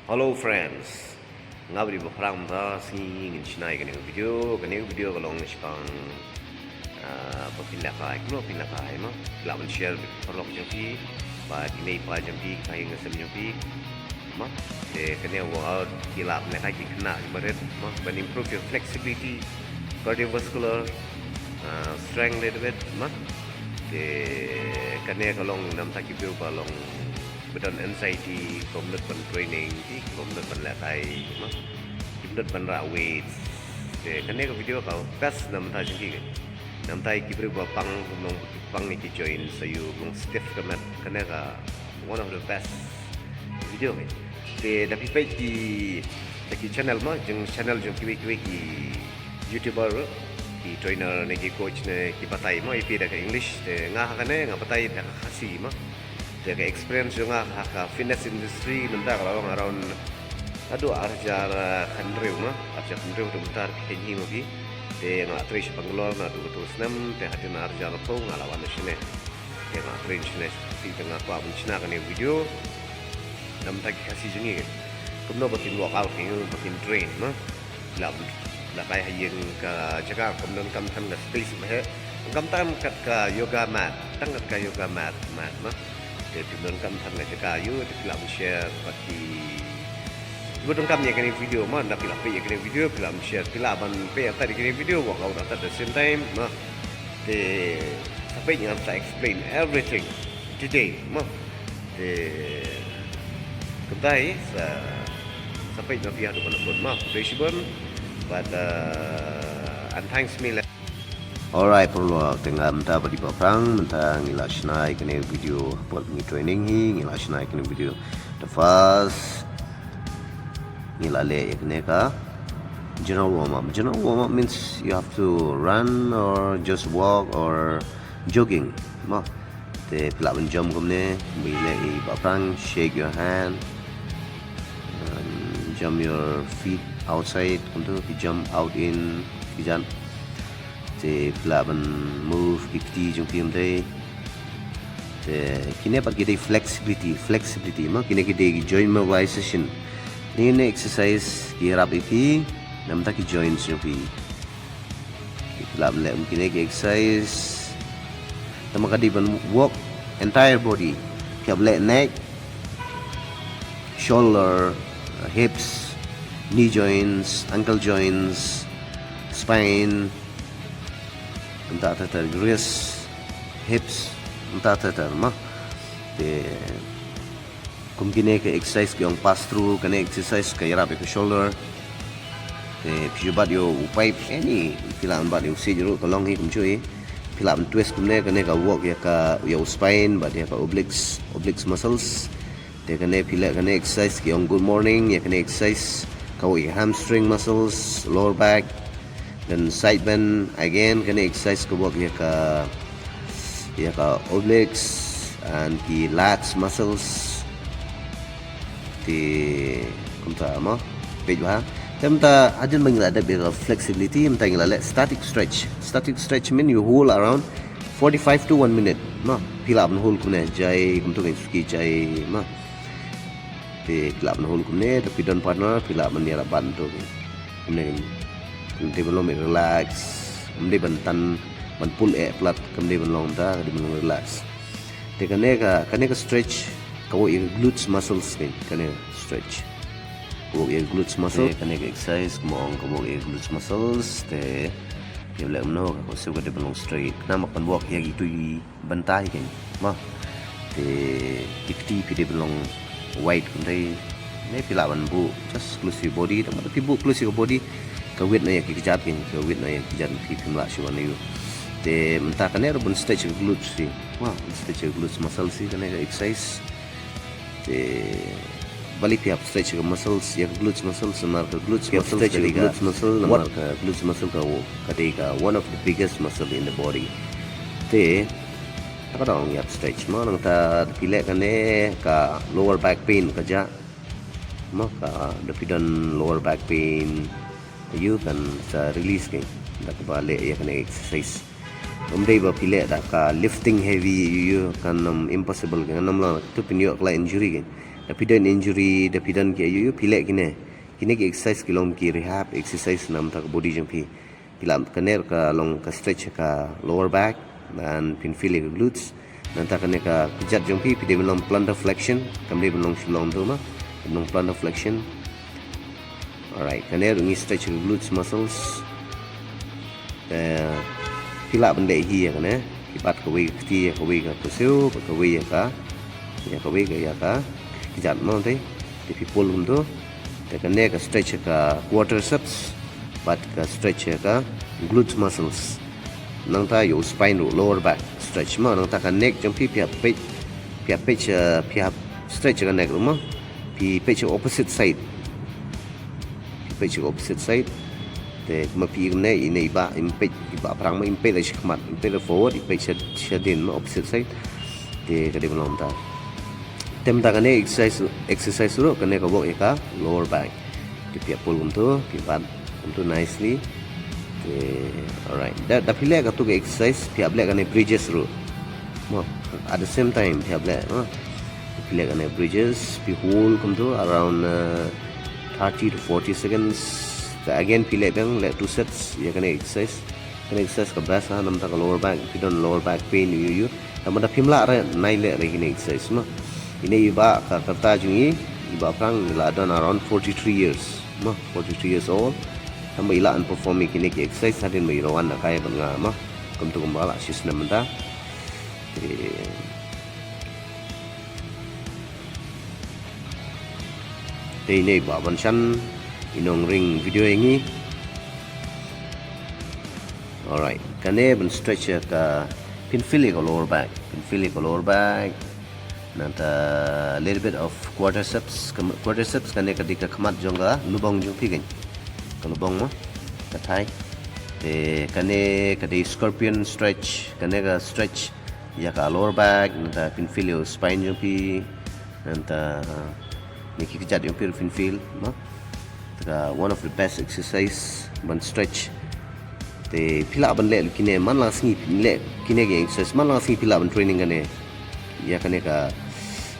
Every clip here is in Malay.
Hello friends, ngabri berperang bahas ni ingin cina ikan video kalau ngespang Lehkai, Kumno Lehkai mah, lawan share kalau jampi, bagi ni pa jampi kain ngasem jampi, mah, kena workout kilap Lehkai kina ibarat, mah, but improve your flexibility, cardiovascular, strength little bit, mah, kena kalau nam tak kibau kalau bedan anxiety, komnet ban training, komnet ban Lehkai, mah, komnet ban rak weights, kena ke video kau, best nam tak jampi ke. Nampai kibri gua pang ni ki join sayu mong stiff kamet kena ka one of the best video ni. Tapi peit ki channel mah jeng channel jeng ki YouTuber ki trainer ni ki coach ni ki patai mah ipi dah ke English ngah kane ngah patai dah khasi mah. Dia ke experience ngah ka fitness industry nanda kalau around aduh arjar khandreu mah arjar khandreu tu bentar ki mah ki ngak trish Bangalore na tu senam hatin arja lapau ngalawan sini ngak train sini di tengah apa mencina kan video nam tak kasih jengi kumno batin workout ni batin train mah la kai hayeng ka jaga kumno kam tham na space mah kam tam kat ka yoga mat tang kat ka yoga mat mah de kumno kam tham na jaga yu de film share bagi Budong kami yang kini video mah, nak pilih yang kini video, pilih share, pilih ban pei tadi kini video, workout at the same time, mah, sampai yang saya explain everything today, mah, kedai sampai yang dia ada pun mah, shibun, but and thanks me. Alright, perlu tengah mentah beri perang, mentah ngilah senai kini video buat ni training ni, ngilah senai kini video the first. Nilale ka general warm up. General warm up means you have to run or just walk or jogging. Ma, te pelaban jump kumne, bila bapang shake your hand, jump your feet outside, untuk jump out in, kijan. Te pelaban move kiti jumpi umde. Te kine pat kita flexibility. Ma kine kita joint mobilization. Ini exercise kirap ipi nam tak joints ipi itlab le mungkin ek exercise tamakadi ban work entire body kable neck shoulder hips knee joints ankle joints spine entah wrist hips entah mah Kumkine ke exercise ke yang pass through kena exercise ke yarap ke shoulder pijubat yo upai any pilam bat yo si jeruk tolong hi kumcui pilam twist kumne kena ka work ya ka yo spine bat ya ka obliques muscles dia kena pilak kena exercise ke yang good morning ya kena exercise kau hamstring muscles lower back dan side bend again kena exercise ke work ya ka obliques and ki lats muscles kumta mo page ba temta ajun bangla ada bit of flexibility temta ngila static stretch mean you hold around 45 to 1 minute ma pilap no hold kune jai kumtu ngai suki jai ma pilap no hold kune tapi don partner pilap meniara bantu kune belum relax kune bantan ban pull plat kune belum ta di belum relax kane ka stretch kau yang glutes muscles ni kena stretch kau yang glutes muscles kena exercise kau yang glutes muscles dia boleh kau suka dia belong straight kena makan walk yang itu bantai kan mah dikti dia belong wide kuntai ni pilawan bu just close body tapi bu close body kau weight na yang kejap kan kau weight na yang kejap pimla Shwa ni de mentah kena rubun stretch glutes si wah stretch glutes muscles si kena exercise balik tiap stretch ke muscles ya glutes muscles semar ke glutes muscles semar ke glutes muscle ka one of the biggest muscle in the body apa dong ya stretch mana ta pilek kane ka lower back pain kerja maka depidan lower back pain you kan sa release kan dak balik ya kena exercise umdai ba pilek dak ka lifting heavy you kan impossible kan nam la tu pinyo kala injury kan tapi dan injury tapi dan ki ayu pilek kine ki exercise kilom ki rehab exercise nam tak body jong pi pilam kaner ka long ka stretch ka lower back dan pin feel glutes nanti kene ka kejat jong pi pide belong plantar flexion kamde belong shilong tu ma belong plantar flexion. Alright, kaner ngi stretch glutes muscles pila benda hi ya kene kibat ka we kti ka we ka pusiu ka we ka we ka kejat mo te tapi pull tu kene ka stretch ka quadriceps but ka stretch ka glutes muscles nang ta yo spine lower back stretch ma nang ta ka neck jong pi pia stretch ka neck ma pi opposite side opposite side te ma pi ne ini ba iba perang ma impet la shikmat impet la forward impet shadin ma opposite side te ka de belum ta tem ta ka ne exercise ro ka ne ka work ka lower back ti pia pull tu pi bat untuk nicely. Alright, dah pilih ka tu ke exercise pihak black kan bridges ro. At the same time pihak black pilih kan bridges pi hold kum tu around 30 to 40 seconds. Again pilih bang let 2 sets ya kan exercise ka basa nam ta ka lower back pi don lower back pain you tam da pimla ra nai le lagi ni exercise ma ini iba ka kerta jungi iba prang la don around 43 years 43 years old. Tambah ilaan perform kini ki exercise hadin mai rawan nak kaya banga mah kum tu kumbala sis na menta ini ba ban chan inong ring video ini. Alright, kane ben stretch ka pin feel ka lower back nanta little bit of quadriceps kane ka dika khamat jonga lubang jong pi kalau bong mah katai kane kade scorpion stretch kane ka stretch ya ka lower back nanta pin feel spine jong pi nanta niki kejat jong pi pin feel mah one of the best exercise ban stretch te pila ban le kine man la singi le kine ke exercise man la singi pila ban training kane ya kane ka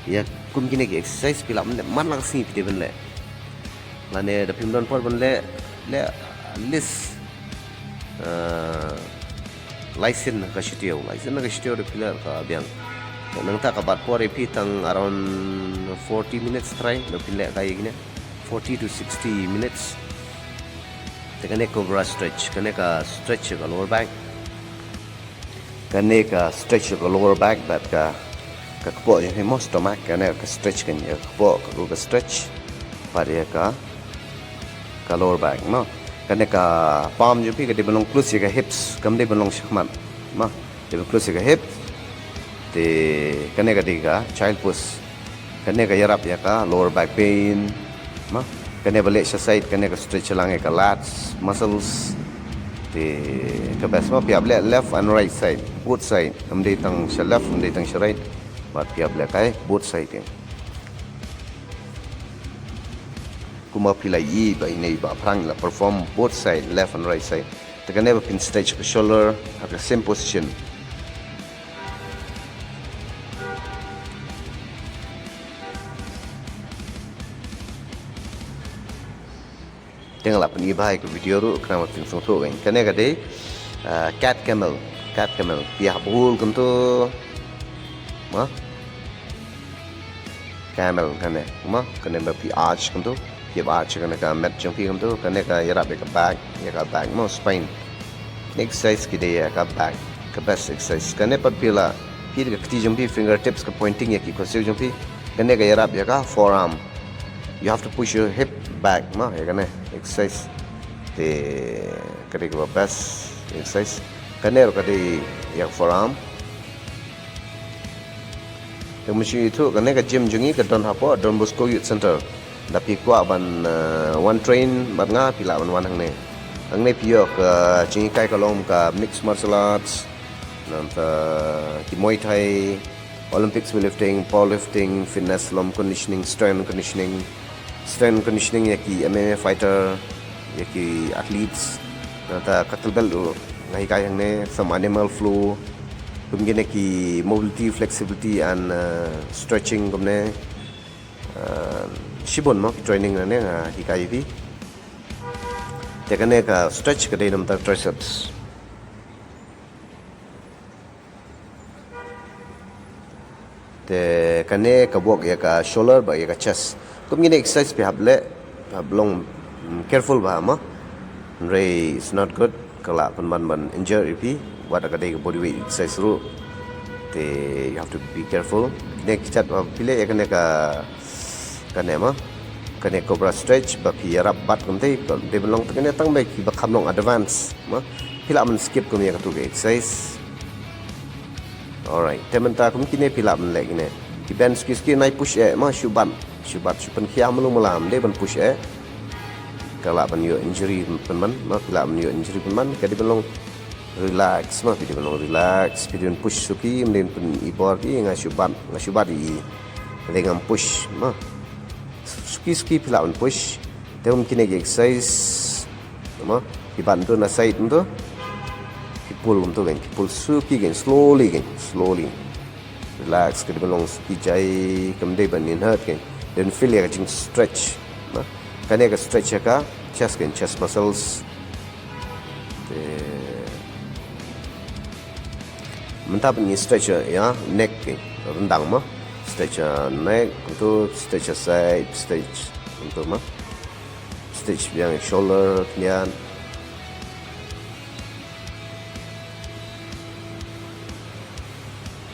ya kum kine ke exercise pila man la singi pite ban le lane da pim don por ban le list license ka shitio de pila ka biang nang ta ka bat por epi tang around 40 minutes try da pile ka yigine 40 to 60 minutes kane cobra stretch kane ka stretch ka lower back that ka po je mo stomach kane ka stretch kan ya po ka stretch pada ka lower back no kane ka palm je pi ka de belong close ka hips kam de belong shakmat ma de close ka hip te kane ka de ka child pose kane ka yarap ya ka lower back pain ma kane balik side kane ka stretch lang ka lats muscles te ka best ma piap left and right side both side am de tang sha left am de tang sha right but piap kai both side kuma pilai ba ini ba prang la perform both side left and right side they can never pin stretch the shoulder at the same position tengok lah peni bahai ke video tu kena makin sungguh kan kena kade cat camel pihak bul kum tu ma camel kena pi arch kum tu pihak arch kena ka mat jong pi kum tu kena ka yarap ka back mo spine exercise kide ya ka back ka best exercise kena pat pila pi ka kti jong pi fingertips ka pointing ya ki ko se jong pi kena ka yarap ya ka forearm you have to push your hip back ma ya kena exercise te kade ka best exercise kena kade ya forearm kemudian itu kena ka gym jungi ka don hapo Don Bosco Youth Center tapi kwa ban one train ban nga pila ban wan hang ne pio ka Jing kai ka lom ka mixed martial arts nanta ki Muay Thai Olympics weightlifting powerlifting fitness lom conditioning strength conditioning ya ki MMA fighter ya ki athletes nanta kettlebell ngai kai hang ne some animal flow kemudian ki mobility flexibility and stretching kemudian shibun mo training na nga hikai pi te kane ka stretch ka dei nam ta triceps te kane ka walk ya ka shoulder ba ya ka chest kum gini exercise pe hable long careful ba ma ray is not good kala man injury pi what ka dei body weight exercise ru te you have to be careful next chat pile ya kane ka kane ma kane cobra stretch ba pi rap bat kum te de belong te kane tang ba ki ba kham long advance ma pila man skip kum ya ka tu exercise. Alright, teman ta kum kine pila man le kine ki ben ski nai push ma shuban khia malu malam de ban push kala ban yo injury man ma pila man yo injury man ka de belong relax ma video belong relax video push suki mden pun ibor ki nga shubat i dengan push ma suki pila man push te kine exercise ma ki bantu na side tu pull untuk kan pull suki kan slowly relax ke belong suki jai kemde banin hurt kan then feel ya jing stretch ma kane ka stretch ka chest muscles mentap ni stretch ya neck kan rendang ma stretch neck untuk stretch side stretch untuk ma stretch yang shoulder kemudian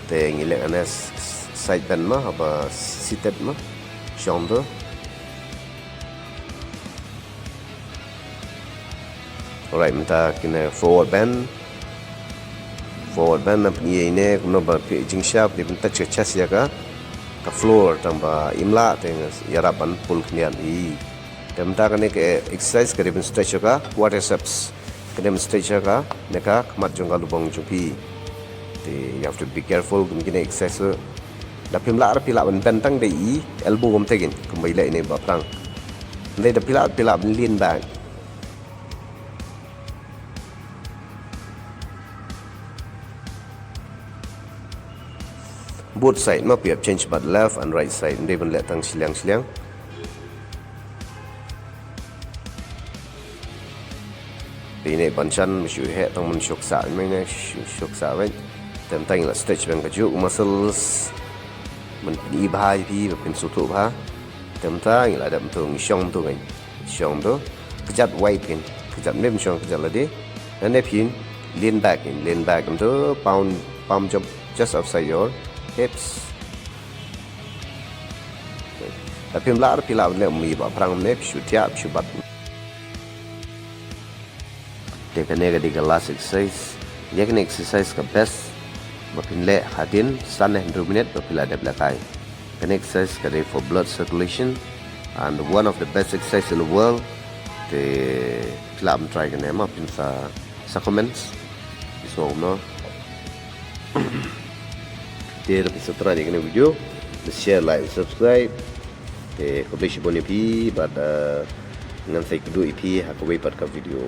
te ngilek anas side bend ma apa seated ma shoulder alright menta kena forward bend na pni ne kumno ba jing sharp de benta chest ya ka floor tamba imla te yarapan pull knian i temta kane ke exercise ke ben stretch ka quadriceps kene stretch ka ne ka khamat jonga lubong chupi. You have to be careful gini exercise da pila ban bentang dei elbow gom tegin kumbai le ne bapang dei da pila lean back both side ma piap change but left and right side dei ban le tang silang ini banchan mesti he tang mun shok sa mai ne shok sa wen tentang la stretch bang kajuk muscles men ni bahai pi ben sutu ha tentang la dam tu shong tu kan shong tu kejat weight kan kejat nem shong kejat la de dan ne pin lean back tu palm jump just outside your hips tapi mlar pila le mi ba prang ne shu tiap shu bat te kane ga last exercise ya kan exercise ka best bapinle hadin san 100 minute bapila de Lehkai. An exercise kare for blood circulation and one of the best exercise in the world. The club try kane ma pin sa comments so no der pisatra de kane video share like subscribe te Khublei shibun pi bad ngan sai kudu ip ha ko wei pat ka video